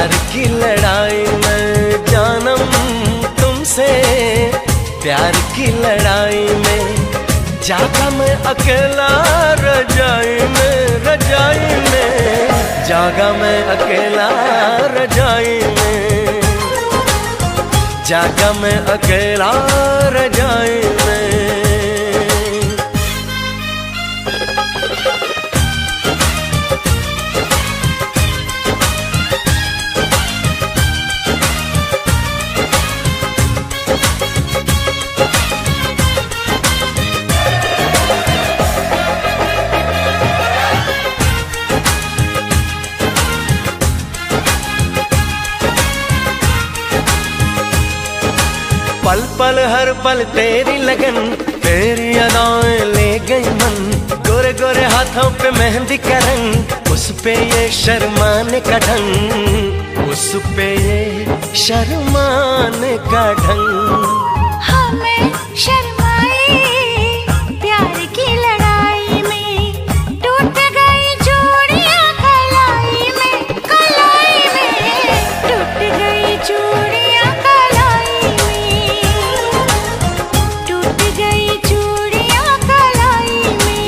प्यार की लड़ाई में जानम तुमसे, प्यार की लड़ाई में जागा मैं अकेला रजाई में, रजाई में जागा मैं अकेला रजाई में, जागा मैं अकेला रजाई में। पल पल हर पल तेरी लगन, तेरी अदाएं ले गई मन, गोरे गोरे हाथों पे मेहंदी का रंग, उस पे ये शर्माने का ढंग, उस पे ये शर्माने का ढंग। हमें शर्माए प्यार की लड़ाई में, टूट गई चूड़ियां कलाई में, कलाई में टूट गई चूड़ियां कलाई में, टूट गई चूड़ियां कलाई में।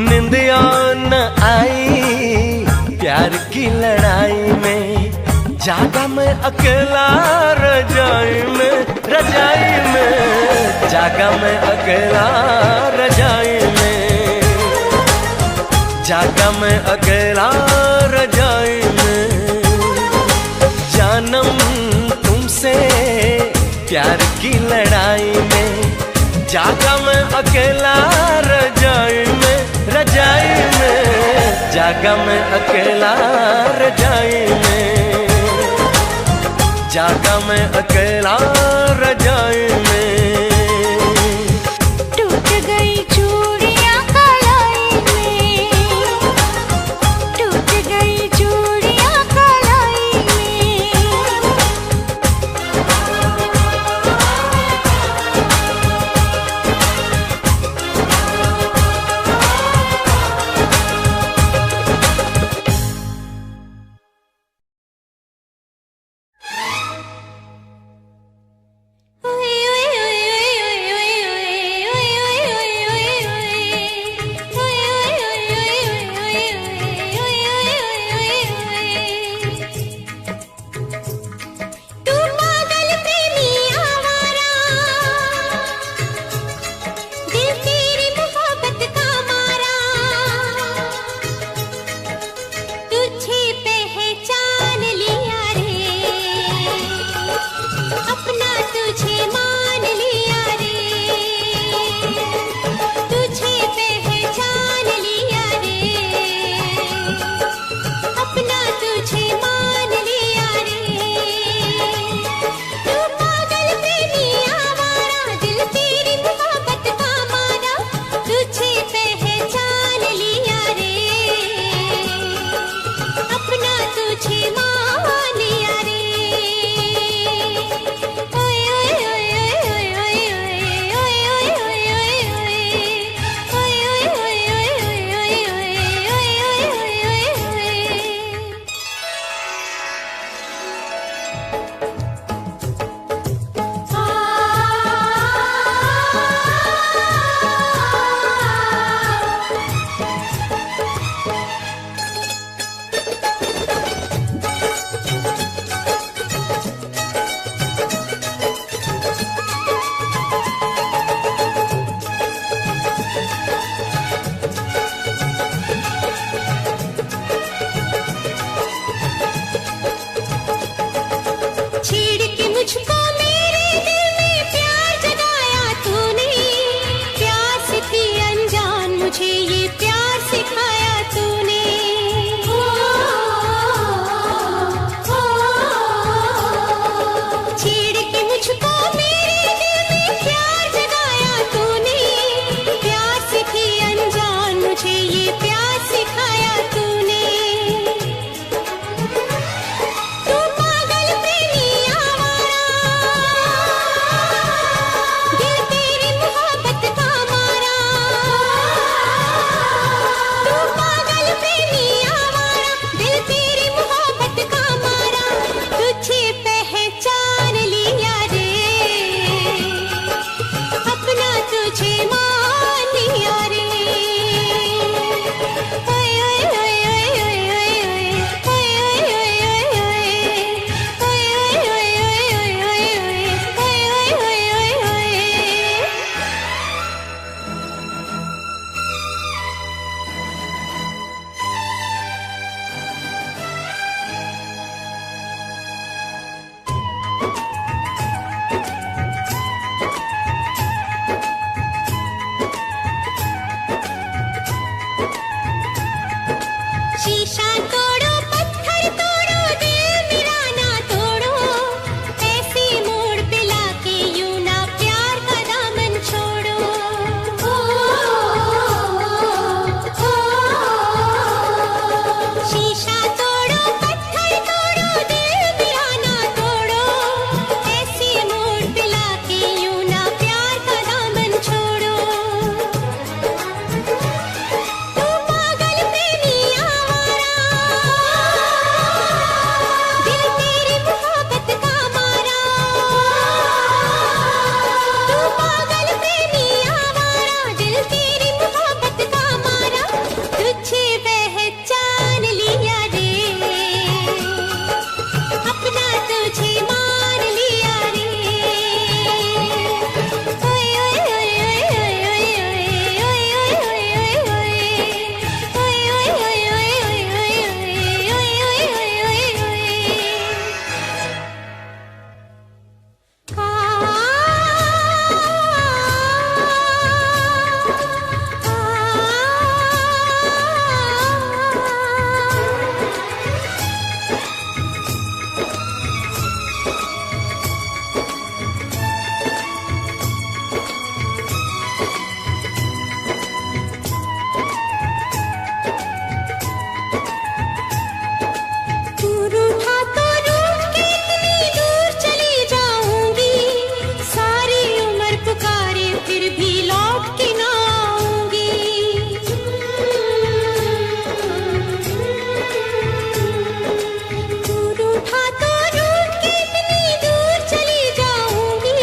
निंदिया न आई प्यार की लड़ाई में, जागा मैं अकेला रजाई में, रजाई में जागा मैं अकेला रजाई में, जागा मैं अकेला रजाई में। जानम तुमसे प्यार की लड़ाई में, जागा मैं अकेला रजाई में, रजाई में जागा मैं अकेला रजाई में, जागा मैं अकेला रजाई में। टूट गई चूड़ियां कलाई में, टूट गई चूड़ियां कलाई में। फिर भी लौट के ना आऊंगी। तू रूठा तो रूठ के इतनी दूर चली जाऊंगी।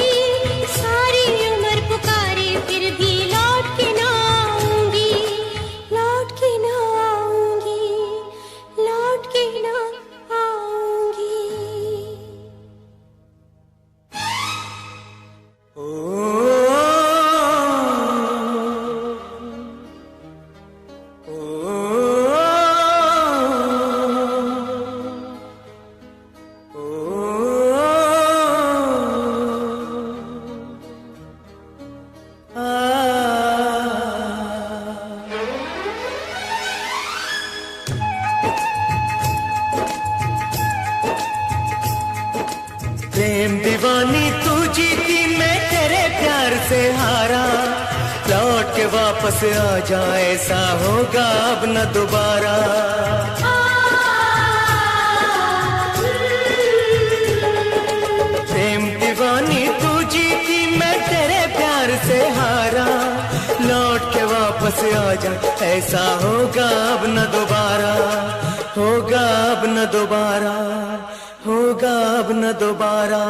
सारी उम्र पुकारे फिर भी लौट के ना आऊंगी। लौट के ना आऊंगी, लौट के ना आऊंगी। प्रेम दीवानी तू जीती मैं तेरे प्यार से हारा। लौट के वापस आ जाए ऐसा होगा अब न दोबारा। प्रेम दीवानी तू जीती मैं तेरे प्यार से हारा। लौट के वापस आ जा ऐसा होगा अब न दोबारा। होगा अब न दोबारा, होगा अब न दोबारा।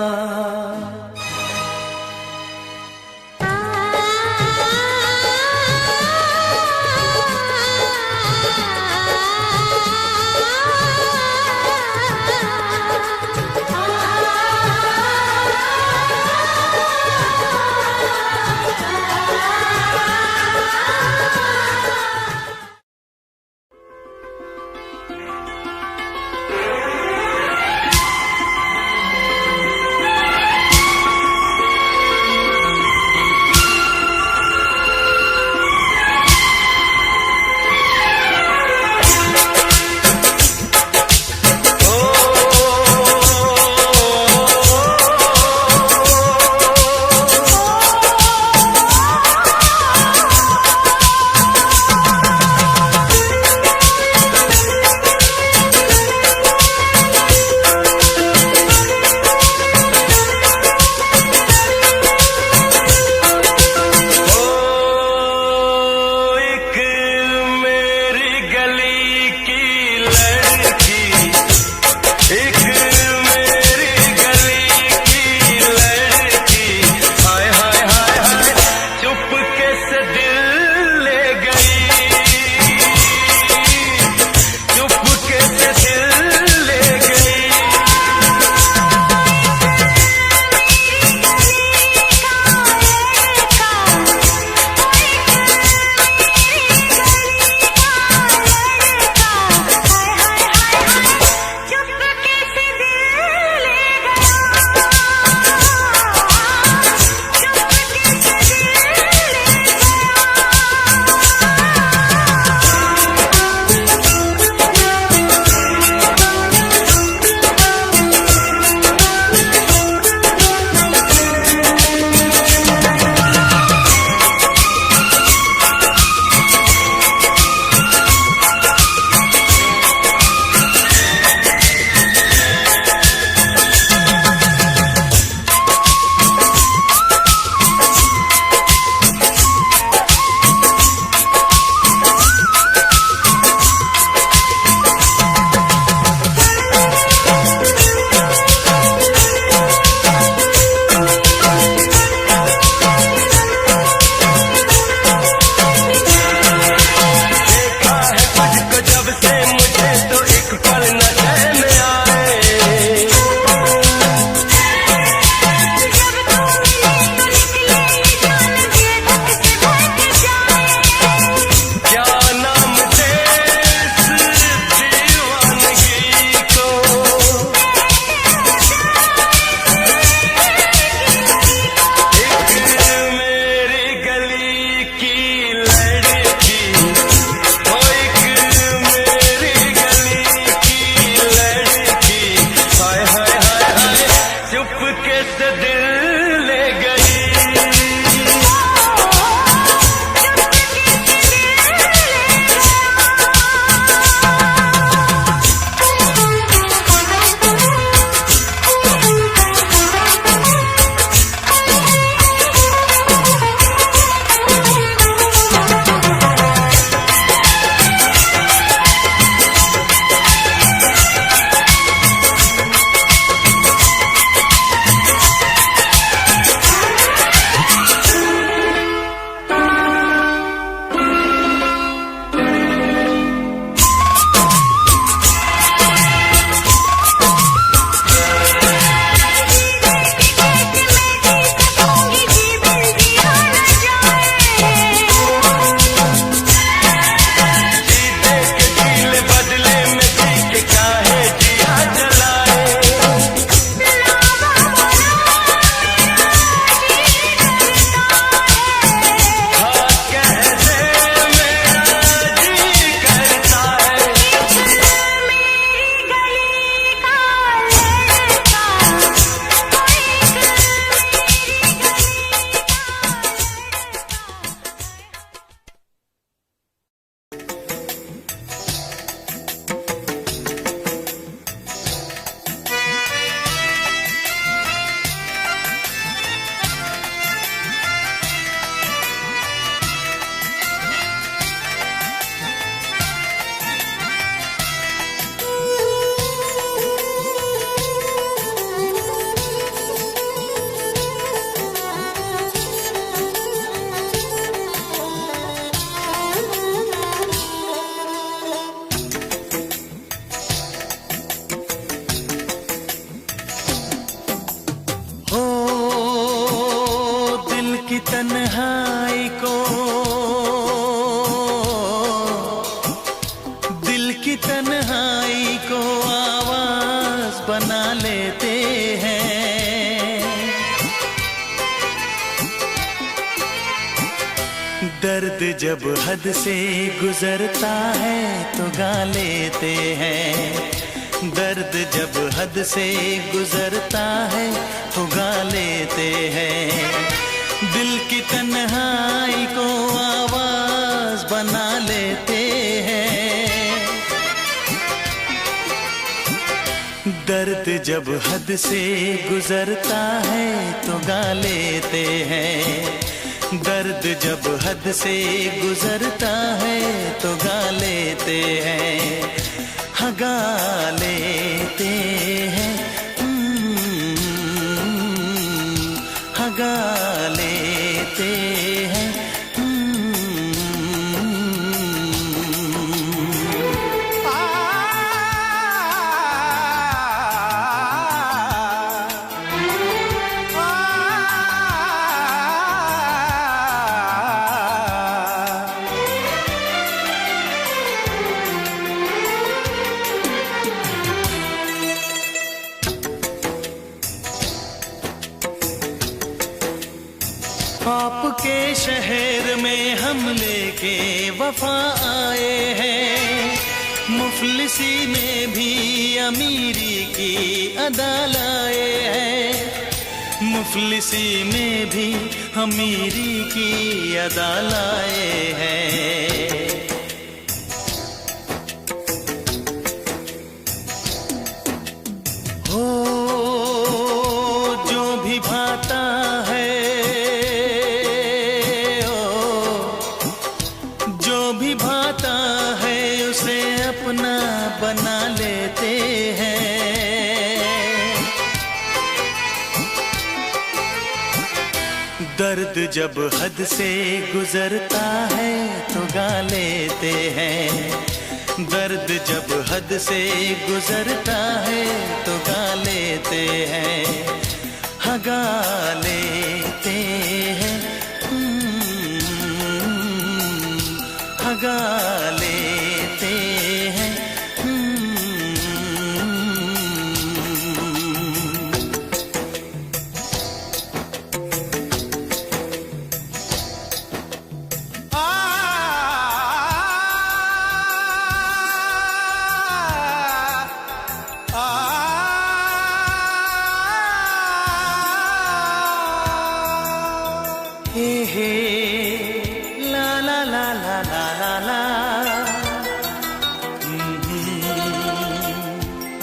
दर्द जब हद से गुजरता है तो गा लेते हैं। दर्द जब हद से गुजरता है तो गा लेते हैं। दिल की तन्हाई को आवाज बना लेते हैं। दर्द जब हद से गुजरता है तो गा लेते हैं। दर्द जब हद से गुजरता है तो गा लेते हैं। हाँ गा लेते हैं। हाँ गा लेते हैं। आपके शहर में हम लेके वफा आए हैं। मुफलिसी में भी अमीरी की अदा लाए हैं। मुफलिसी में भी अमीरी की अदा लाए हैं। हो जो भी भाता है, भाता है उसे अपना बना लेते हैं। दर्द जब हद से गुजरता है तो गा लेते हैं। दर्द जब हद से गुजरता है तो गा लेते हैं। हाँ गा लेते हैं। गा लेते हैं। हे ला ला ला ला ला ला ला।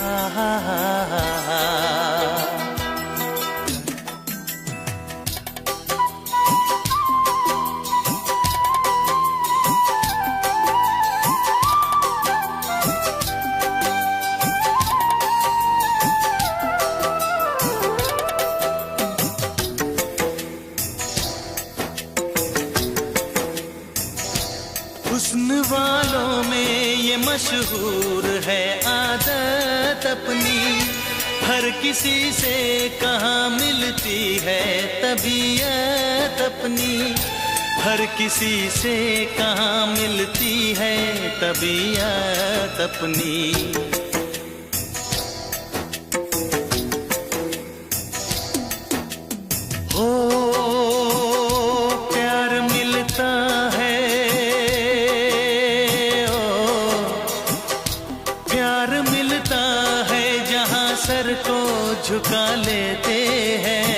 हा हा हा हा। हुस्न वालों में ये मशहूर है आदत अपनी। हर किसी से कहाँ मिलती है तबीयत अपनी। हर किसी से कहाँ मिलती है तबीयत अपनी। हो प्यार मिलता है। प्यार मिलता है जहाँ सर को झुका लेते हैं।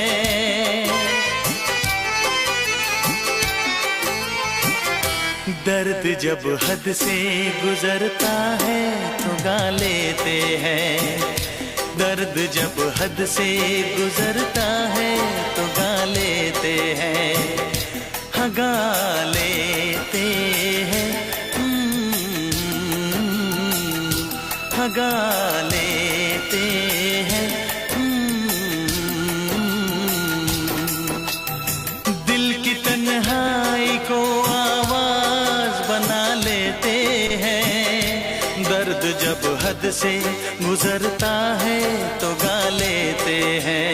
दर्द जब हद से गुजरता है तो गा लेते हैं। दर्द जब हद से गुजरता है तो गा लेते हैं। हाँ गा लेते हैं। हाँ गा लेते हैं। दिल की तन्हाई को आवाज बना लेते हैं। दर्द जब हद से गुजरता है तो गा लेते हैं।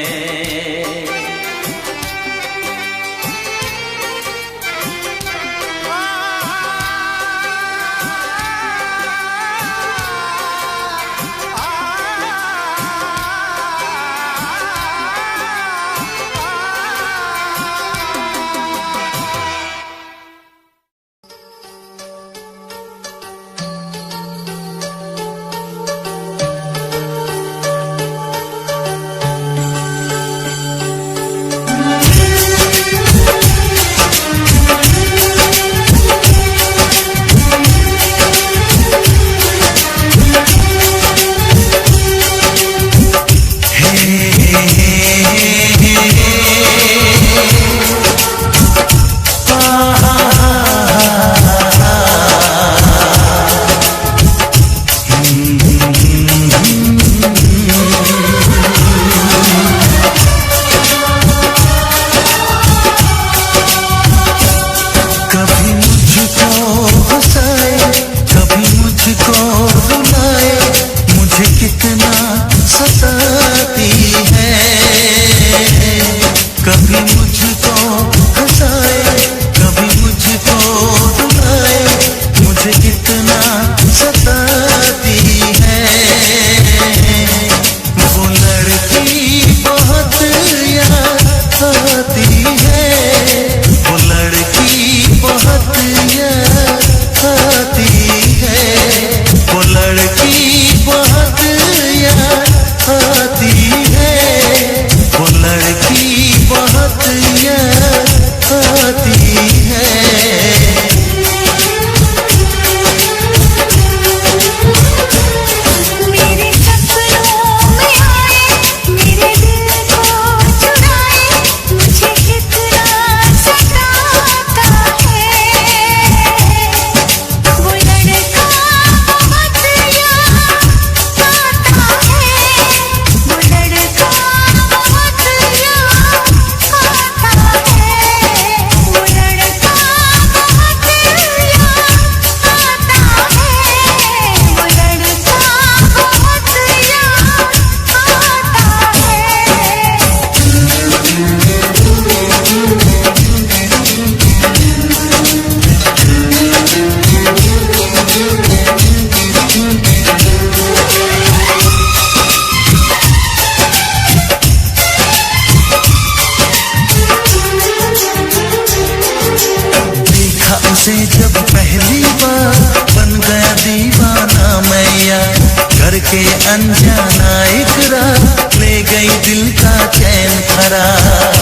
तुमसे जब पहली बार बन गया दीवाना मैं यार, करके अनजाना इकरार ले गई दिल का चैन करार।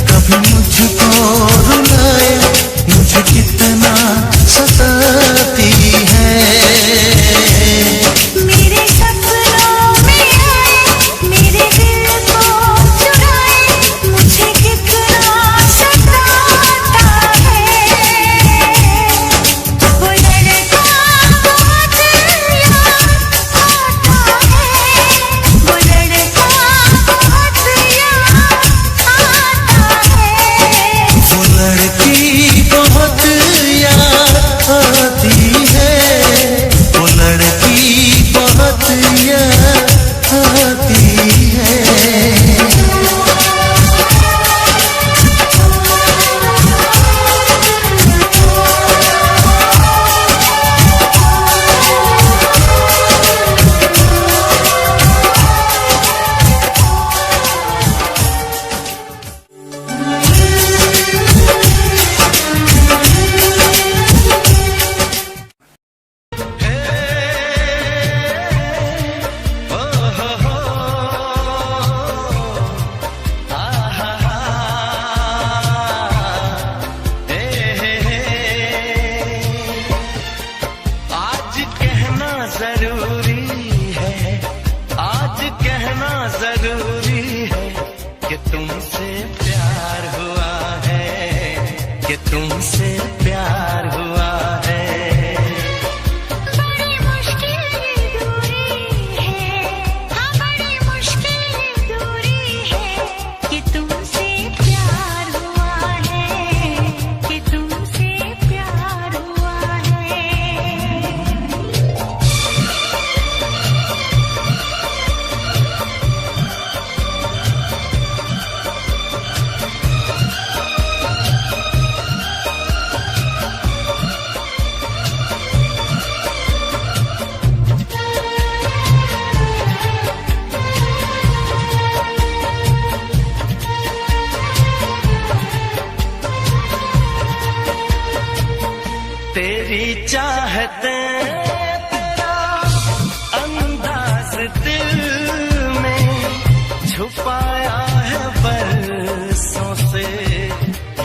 कभी मुझको रुलाए, मुझे कितना सताती है। मेरे सपनों में आए, मेरे दिल को चुराए, मुझे कितना सताता है। वो लड़का बहुत याद आता है, वो लड़का बहुत याद वो लड़की बहुत याद आती है, वो लड़की बहुत याद आती है। तुमसे प्यार हुआ है, कि तुमसे प्यार हुआ है। बड़ी मुश्किल ये दूरी है, हाँ बड़ी मुश्किल ये दूरी है, कि तुमसे प्यार हुआ है, कि तुमसे प्यार हुआ है। तेरी चाहते तेरा अंदाज दिल में छुपाया है बरसों से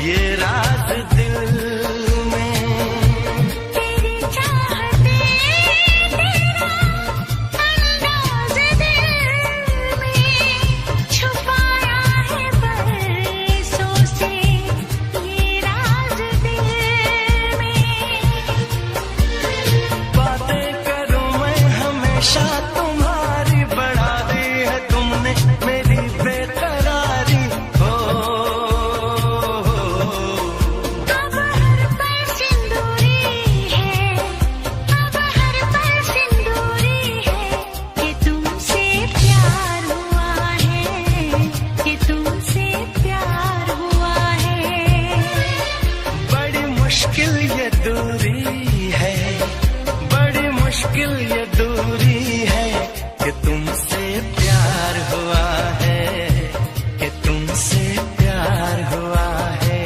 ये राज दिल में। तेरी चाहते तेरा अंदाज दिल में छुपाया है बरसों से ये राज दिल में। बातें करूं मैं हमेशा तुम्हारी, बढ़ा दी है तुमने मेरी बेकरारी हो। अब हर पल सिंदूरी है, अब हर पल सिंदूरी है, कि तुमसे प्यार हुआ है, कि तुमसे प्यार हुआ है। बड़ी मुश्किल ये दूरी है, बड़ी मुश्किल ये दूरी है, कि तुमसे प्यार हुआ है, कि तुमसे प्यार हुआ है।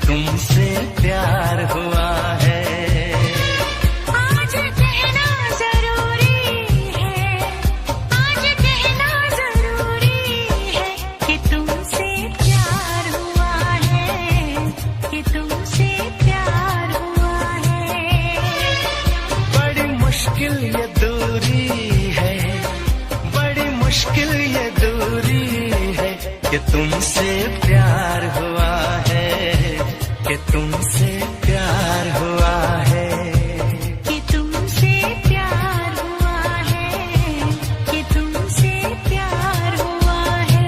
तुमसे प्यार हुआ है। आज कहना जरूरी है, आज कहना जरूरी है कि तुमसे प्यार हुआ है, कि तुमसे प्यार हुआ है। बड़ी मुश्किल ये दूरी है, बड़ी मुश्किल ये दूरी है कि तुमसे प्यार हुआ है, कि तुमसे प्यार हुआ है, कि तुमसे प्यार हुआ है, कि तुमसे प्यार हुआ है।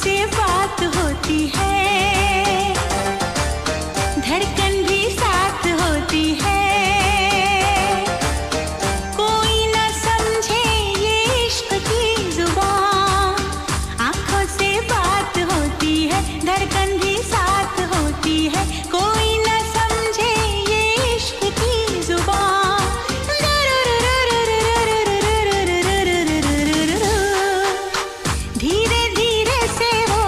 से बात होती है, धड़कन भी साथ होती है। कोई न समझे ये इश्क की जुबान, आंखों से बात होती है, धड़कन भी साथ होती है। कोई न समझे ये इश्क की जुबान। धीरे धीरे से वो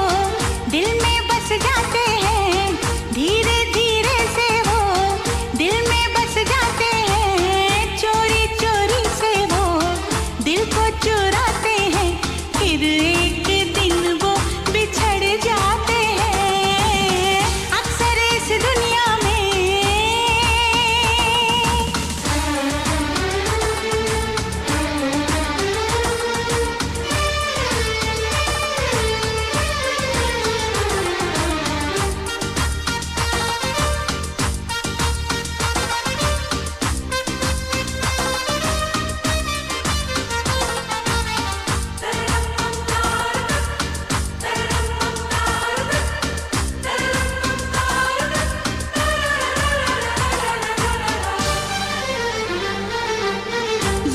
दिल में बस जाते हैं, धीरे धीरे से वो दिल में बस जाते हैं। चोरी चोरी से वो दिल को चुराते हैं, फिर एक दिन वो बिछड़ जाते हैं। अक्सर इस दुनिया में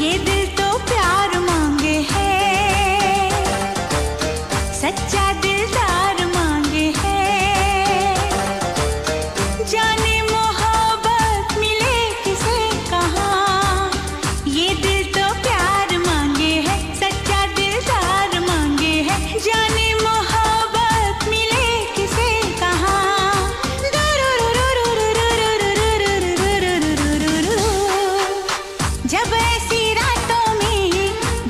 ये दिल तो प्यार मांगे है, सच्चा दिलदार मांगे है। जाने मोहब्बत मिले किसे कहाँ, ये दिल तो प्यार मांगे है, सच्चा दिलदार मांगे है। जाने मोहब्बत मिले किसे कहाँ। जब ऐसी रातों में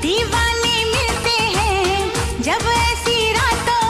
दीवाने मिलते हैं, जब ऐसी रातों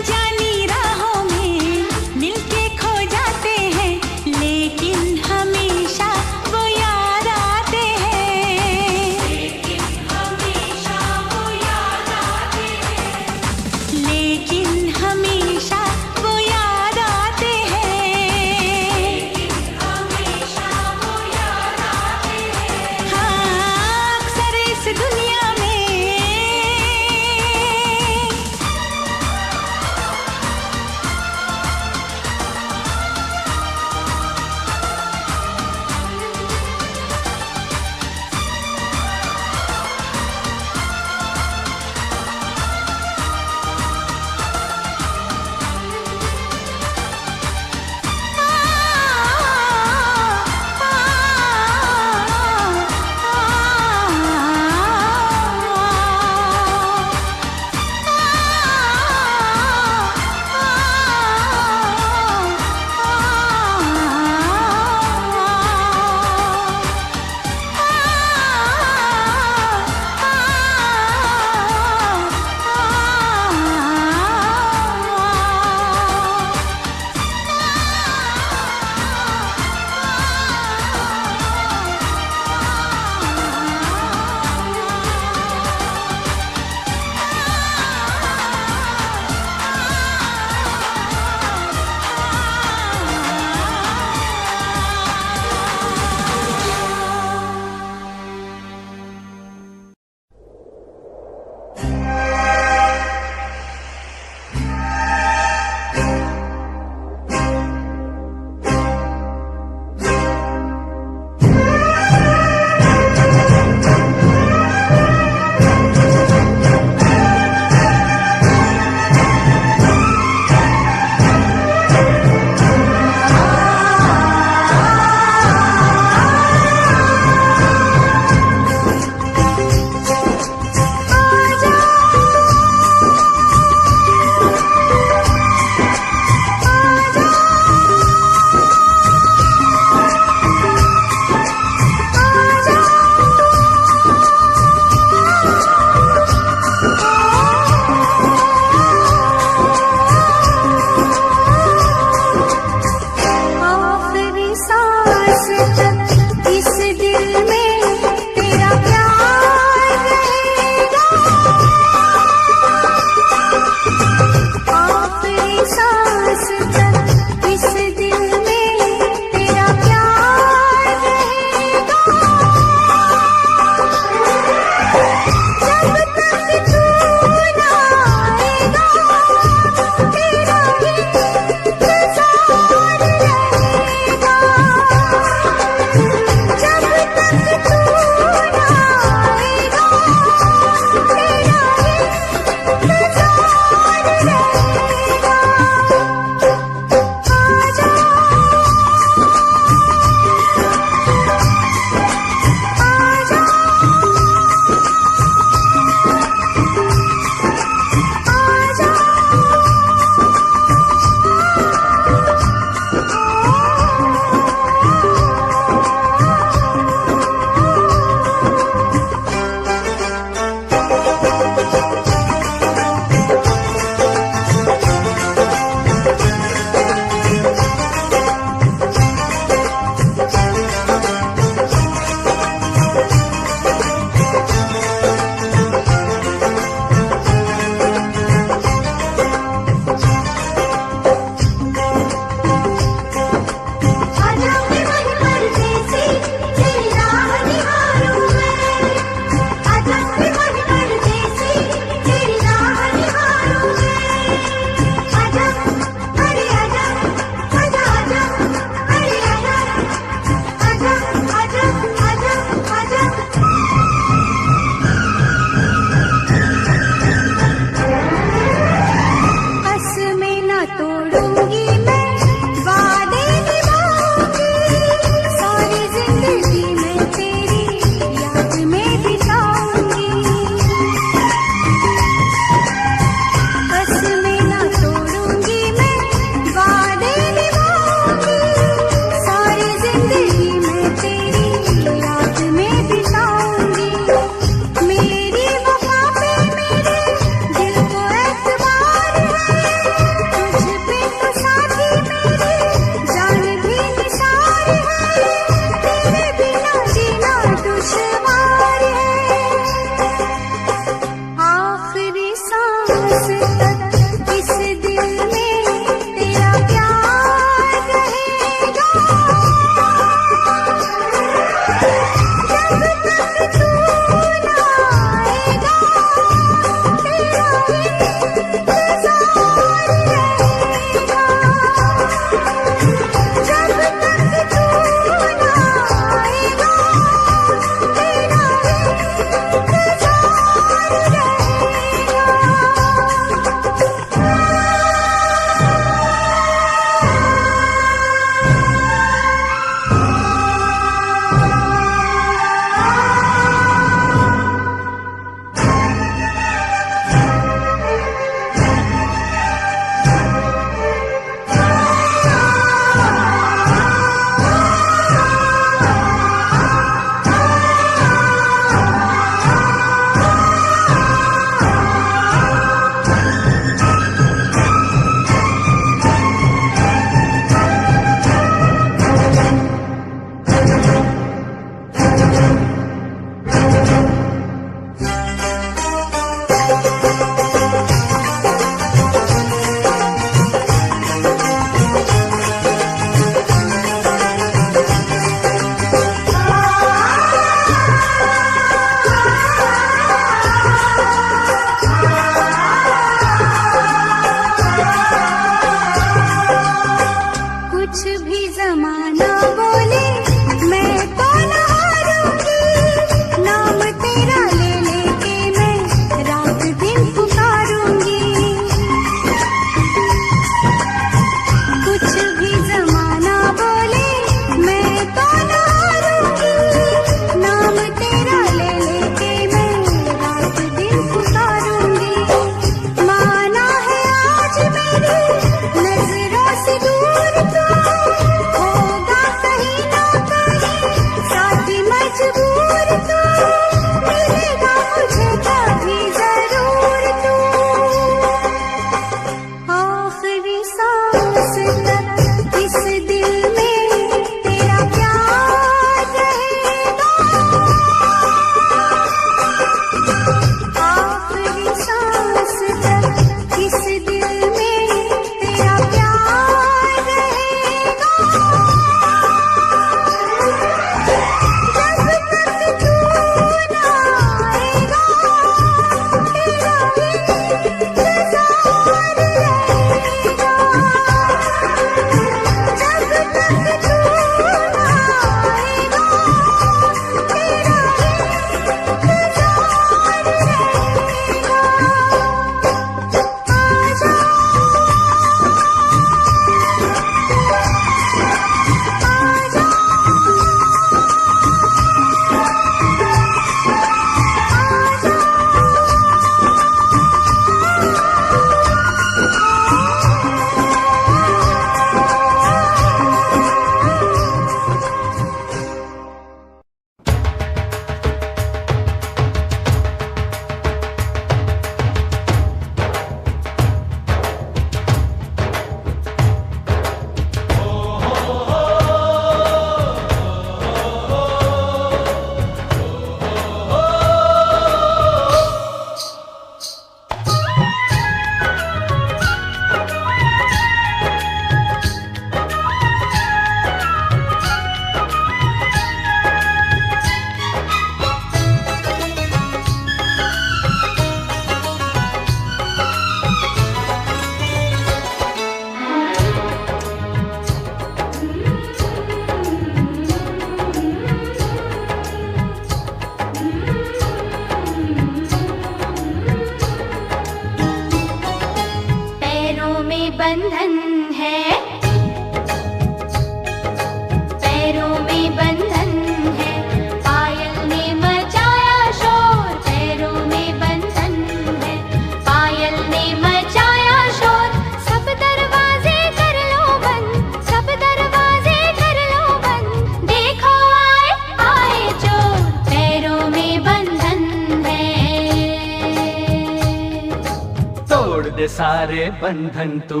दे सारे बंधन तू,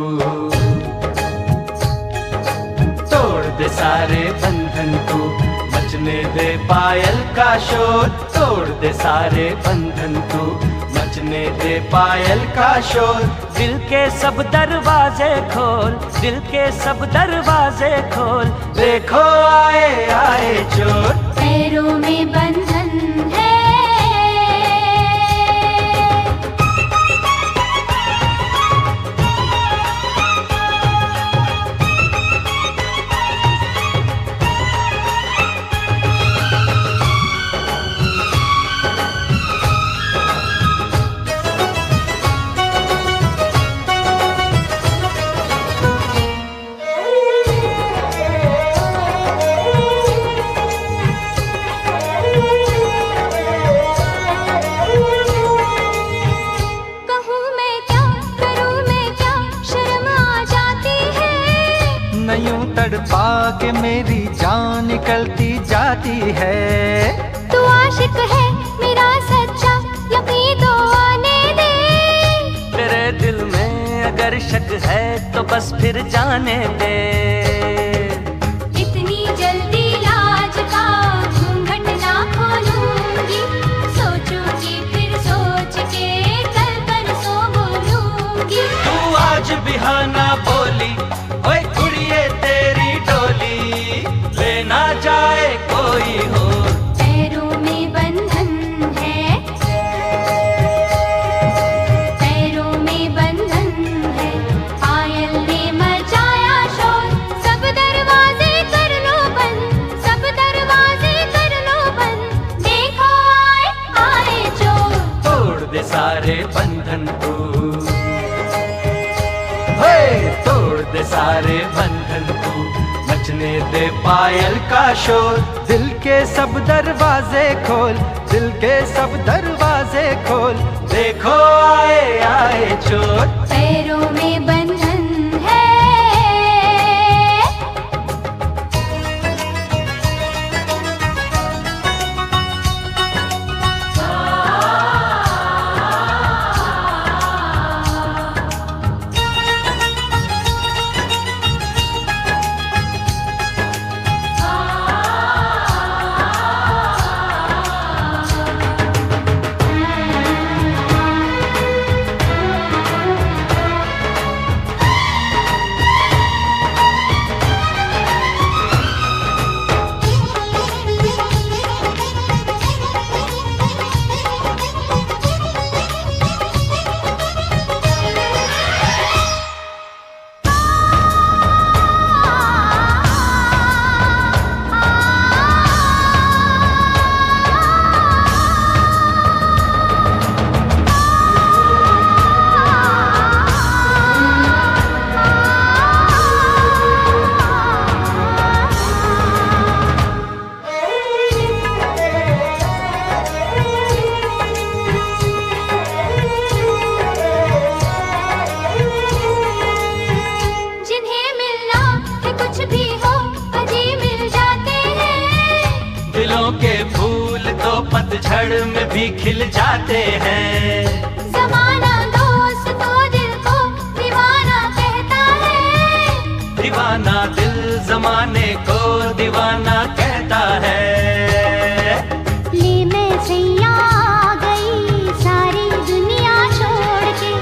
तोड़ दे सारे बंधन तू, मचने दे पायल का शोर। तोड़ दे सारे बंधन तू, मचने दे पायल का शोर। दिल के सब दरवाजे खोल, दिल के सब दरवाजे खोल, देखो आए आए चोर। पैरों में बंधन है, यूं तड़पा के मेरी जान निकलती जाती है। तू आशिक है मेरा सच्चा, यकीन तो आने दे। तेरे दिल में अगर शक है तो बस फिर जाने दे। इतनी जल्दी लाज का घूंघट ना खोलूंगी, सोचूंगी फिर सोच के कल परसों बोलूंगी। तू आज बिहाना बोली, ओए कुड़िए तेरी डोली, लेना जाए कोई हो। पैरों में बंधन है, पैरों में बंधन है, पायल ने मचाया शोर। सब दरवाजे कर लो बंद, सब दरवाजे कर लो बंद, देखो आए आए चोर। तोड़ दे सारे बंधन तू, तोड़ दे सारे बंधन तू, मचने दे पायल का शोर। दिल के सब दरवाजे खोल, दिल के सब दरवाजे खोल, देखो आए आए चोर। पैरों में बंधन है, के फूल तो पतझड़ में भी खिल जाते हैं। ज़माना दोस्त तो दिल को दीवाना कहता है, दीवाना दिल ज़माने को दीवाना कहता है। ले मैं सैया आ गई सारी दुनिया छोड़ के,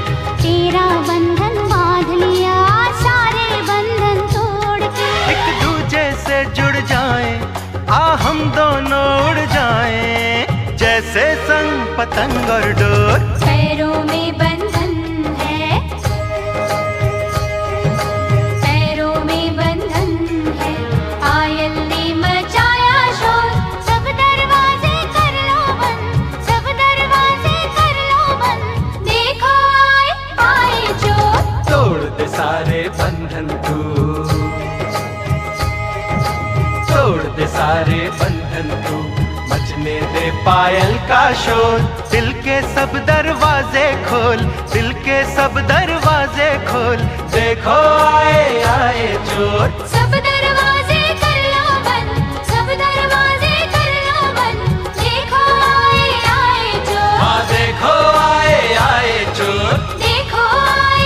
तेरा बंधन बांध लिया सारे बंधन तोड़ के। एक दूजे से जुड़ जाएं, आ हम दोनों उड़ जाएं, जैसे संग पतंग और डोर। पैरों में बंधन है, पैरों में बंधन है, पायल ने मचाया शोर। सब दरवाजे कर लो बंद, सब दरवाजे कर लो बंद, देखो आए आए चोर। तोड़ दे सारे बंधन तू, तोड़ दे सारे बंधन तू, मचने दे पायल का शोर। दिल के सब दरवाजे खोल, दिल के सब दरवाजे खोल, देखो आए आए चोर। सब दरवाजे कर लो बंद, सब दरवाजे कर लो बंद, देखो आए आए चोर। हाँ देखो आए आए चोर, देखो आए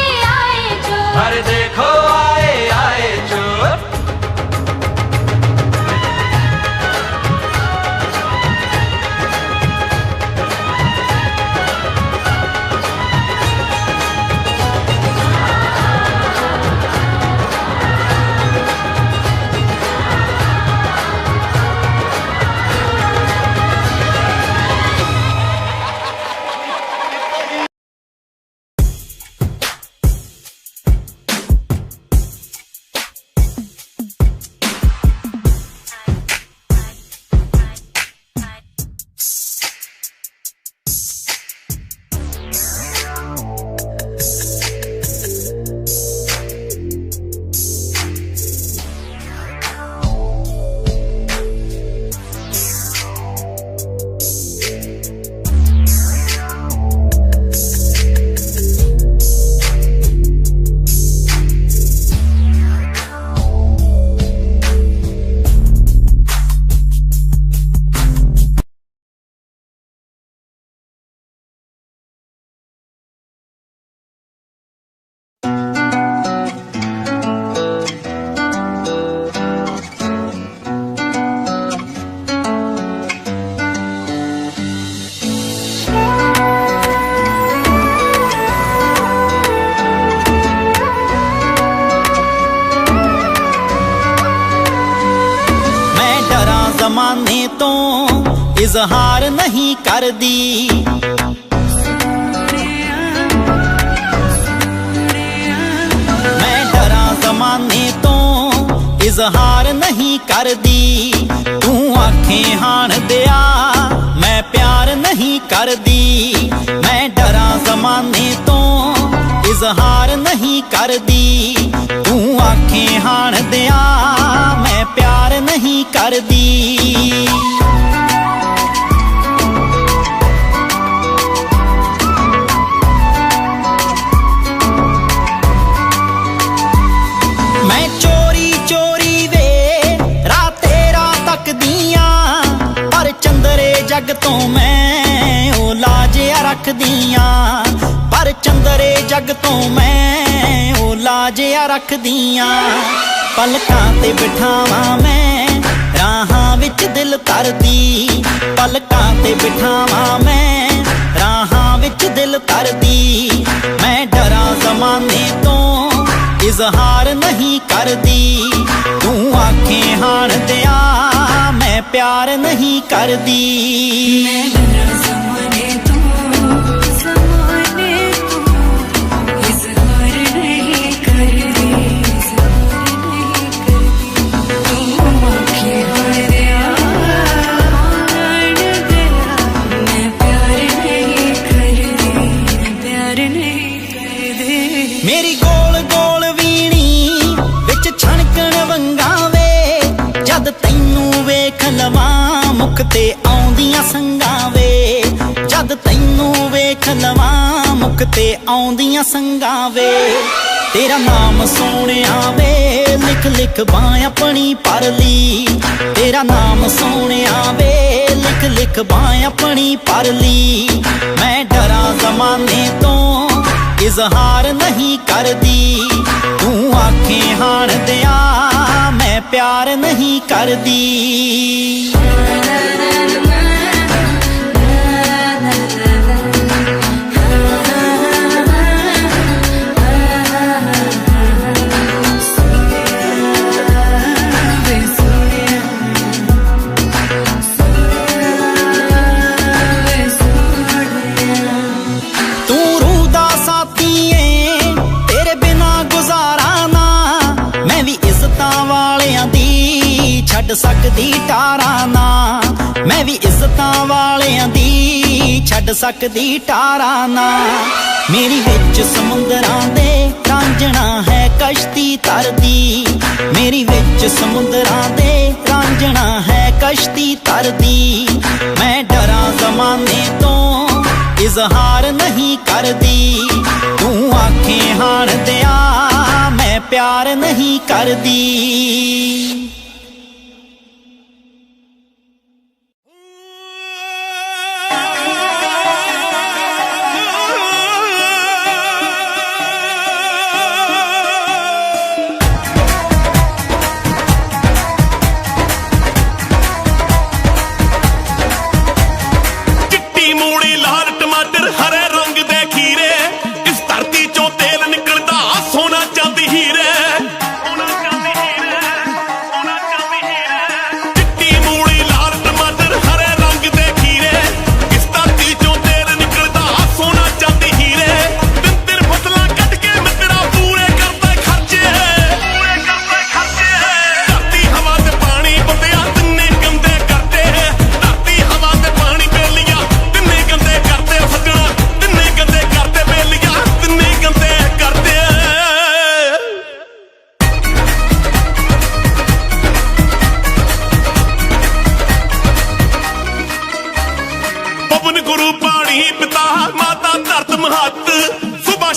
तो इजहार नहीं करदी। मैं डरा जमाने तो इजहार नहीं करदी। तू आखें हाण दिया मैं प्यार नहीं करदी। मैं डरा जमाने तो इजहार नहीं करदी। तू आखें हाण दिया मैं प्यार नहीं करदी। मैं चोरी चोरी वे राते रात तक दिया, पर चंदरे जग तो मैं ओ लाजिया रख दिया। पर चंदरे जग तो मैं ओ लाजिया रख दिया। पलकां ते बिठावां मैं राहां विच दिल तरदी। पलकां ते बिठावां मैं राहां विच दिल तरदी। मैं डरा जमाने तो इजहार नहीं करदी। तू आखें हाण दिया मैं प्यार नहीं करदी। मैं डरा ज़माने तो इज़हार नहीं करदी। इज़हार नहीं करदी। तू आखें हाण दिया मैं प्यार नहीं करदी। प्यार नहीं करदी। मेरी गोल गोल जद तैनू वेख लवां मुख ते आउंदियां संगां वे। जद तैनू वेख लवां मुख ते आउंदियां संगां वे। तेरा नाम सोहणिया वे लिख लिख बां अपनी परली। तेरा नाम सोहणिया वे लिख लिख बां अपनी परली। मैं डरा जमाने तो इजहार नहीं करदी। तू आखें हाण दिया मैं प्यार नहीं करदी। तू रूह दा साथी है तेरे बिना गुजारा ना। मैं भी इज्जतां वालियां दी छड्ड सकदी टारा ना। मैं भी इज्जतां वालियां दी छड्ड सकदी टारा ना। मेरी विच समुंदरां दे रांझणा है कश्ती तरदी। मेरी विच समुंदरां दे रांझणा है कश्ती तरदी। मैं डरा जमाने तो इजहार नहीं करदी। तू आखें हाण दिया मैं प्यार नहीं करदी।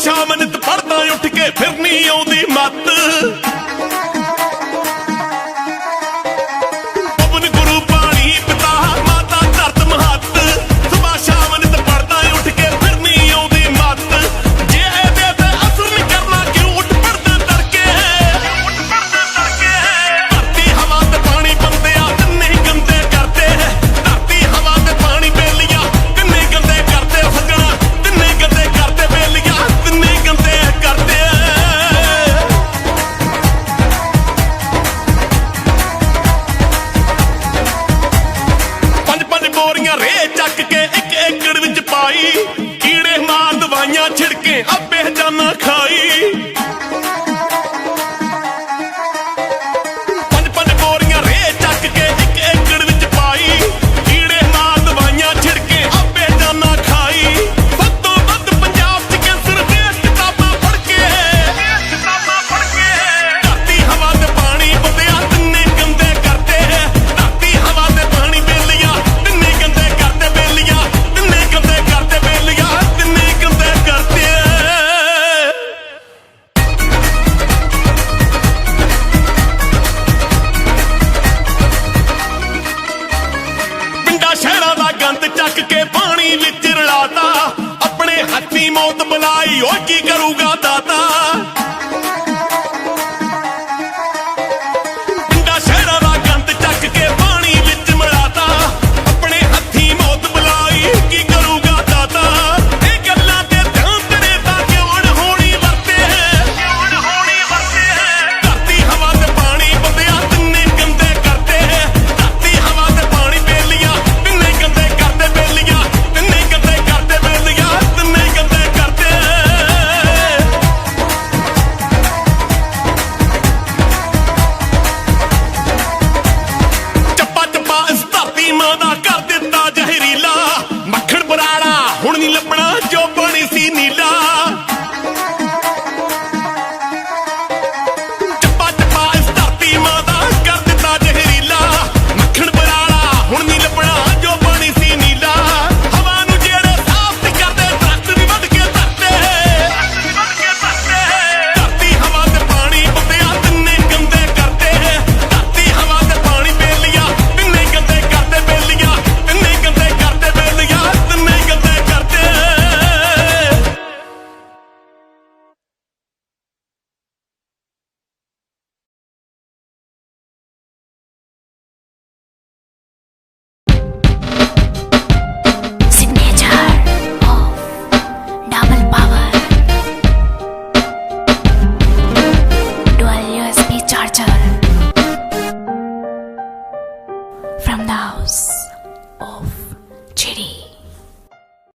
शाम नित पढ़दा उठ के फिर नहीं आउंदी मत। पवन गुरु पानी पिता माता धरत महत। सुबह शाम नित पढ़दा उठ के फिर नहीं आउंदी मत। जे एदे ते असर नहीं करना क्यों उठ पड़दे तड़के। धरती हवा ते पानी बंदे आ तिन्ने गंदे करते। धरती हवा ते पानी बेलिया तिन्ने गंदे करते। सजना तिन्ने गंदे करते बेलिया तिन्ने गंदे करते। ਬੋਰੀਆਂ ਰੇ ਚੱਕ ਕੇ ਇੱਕ ਏਕੜ ਵਿੱਚ ਪਾਈ ਕੀੜੇ ਮਾਰ ਦਵਾਈਆਂ ਛਿੜਕੇ ਆਪੇ ਜਾਨਾ ਖਾਈ ਪੰਜ ਬੋਰੀਆਂ ਰੇ ਚੱਕ ਕੇ ਇੱਕ ਏਕੜ ਵਿੱਚ ਪਾਈ ਕੀੜੇ ਮਾਰ ਦਵਾਈਆਂ ਛਿੜਕੇ ਆਪੇ ਜਾਨਾ ਖਾਈ ਵੱਧ ਤੋਂ ਵੱਧ ਪੰਜਾਬ 'ਚ ਕੈਂਸਰ ਦੇ ਕਿਤਾਬਾਂ ਪੜ੍ਹ ਕੇ ਧਰਤੀ ਹਵਾ ਤੇ ਪਾਣੀ ਵਧਿਆ ਤਿੰਨੇ ਗੰਦੇ ਕਰਦੇ ਧਰਤੀ ਹਵਾ ਤੇ ਪਾਣੀ ਬੇਲੀਆਂ ਤਿੰਨੇ ਗੰਦੇ ਕਰਦੇ ਬੇਲੀਆਂ ਤਿੰਨੇ ਗੰਦੇ ਕਰਦੇ ਬੇਲੀਆਂ ਤਿੰਨੇ ਗੰਦੇ ਕਰਦੇ ਪਿੰਡਾਂ ਸ਼ਹਿਰਾਂ ਦਾ ਗੰਦ ਚੱਕ ਕੇ ਪਾਣੀ ਵਿੱਚ ਰਲਾਤਾ ਆਪਣੇ ਹੱਥੀਂ ਮੌਤ ਬੁਲਾਈ ਓ ਕੀ ਕਰੂਗਾ ਦਾਤਾ